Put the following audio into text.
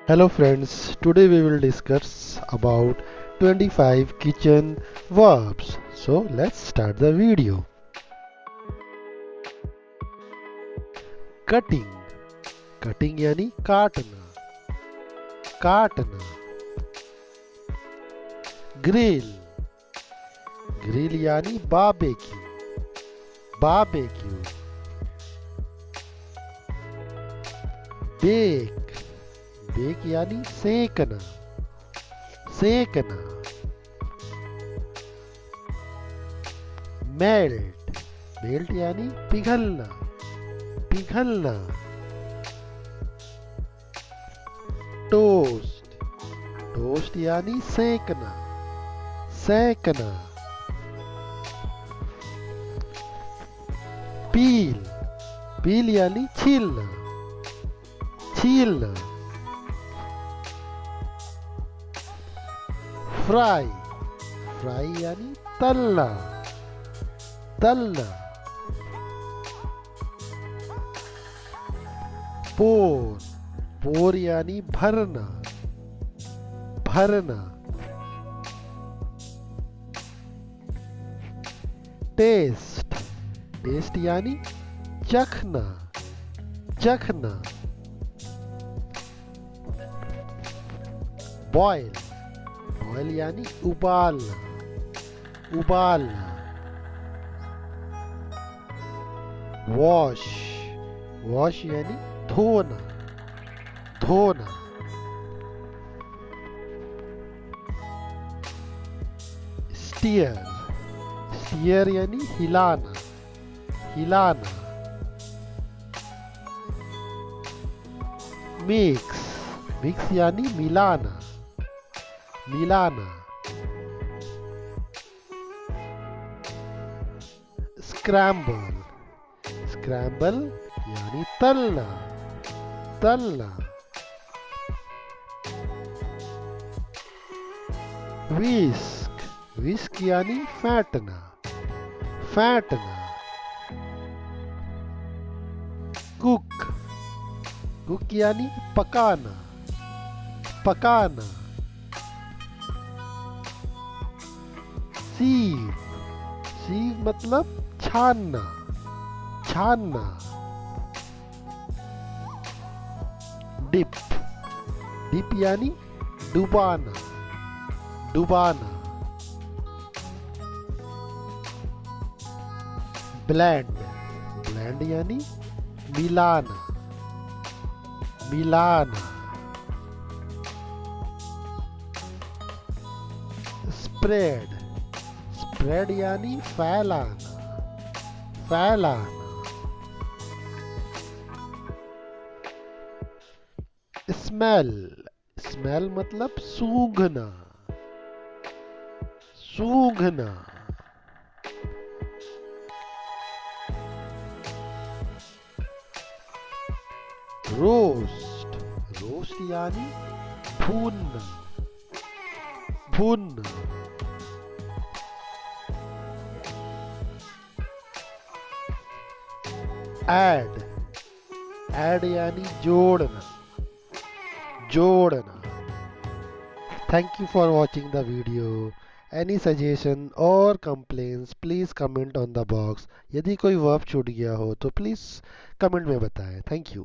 Hello friends, today we will discuss about 25 kitchen verbs. So let's start the video. Cutting. Cutting यानी काटना. काटना. Grill. Grill यानी barbecue. Barbecue. Bake. Bake यानी सेकना. सेकना. Melt. Melt यानी पिघलना. पिघलना. Toast. Toast यानी सेकना. सेकना. Peel. Peel यानी छीलना. छीलना. Fry. Fry यानी तलना. तलना. Pour. Pour यानी भरना. भरना. Taste. Taste यानी चखना. चखना. Boil. Boil यानी उबालना. उबालना. Wash. Wash यानी धोना. धोना. Stir. Stir यानी हिलाना. हिलाना. Mix. Mix यानी मिलाना. मिलाना. Scramble. Scramble यानी तलना. तलना. Whisk. Whisk यानी फेंटना. फेंटना. Cook. Cook यानी पकाना. पकाना. Sieve. Sieve मतलब छानना. छानना. Dip. Dip यानी डुबाना. डुबाना. Blend. Blend यानी मिलाना. मिलाना. Spread. Spread यानी फैलाना. फैलाना. Smell. Smell मतलब सूंघना. सूंघना. Roast. Roast यानी भूनना. भूनना. Add. Add यानी जोड़ना. जोड़ना. Thank you for watching the video. Any suggestion or complaints please comment on the box. यदि कोई verb छूट गया हो तो please comment में बताएं. Thank you.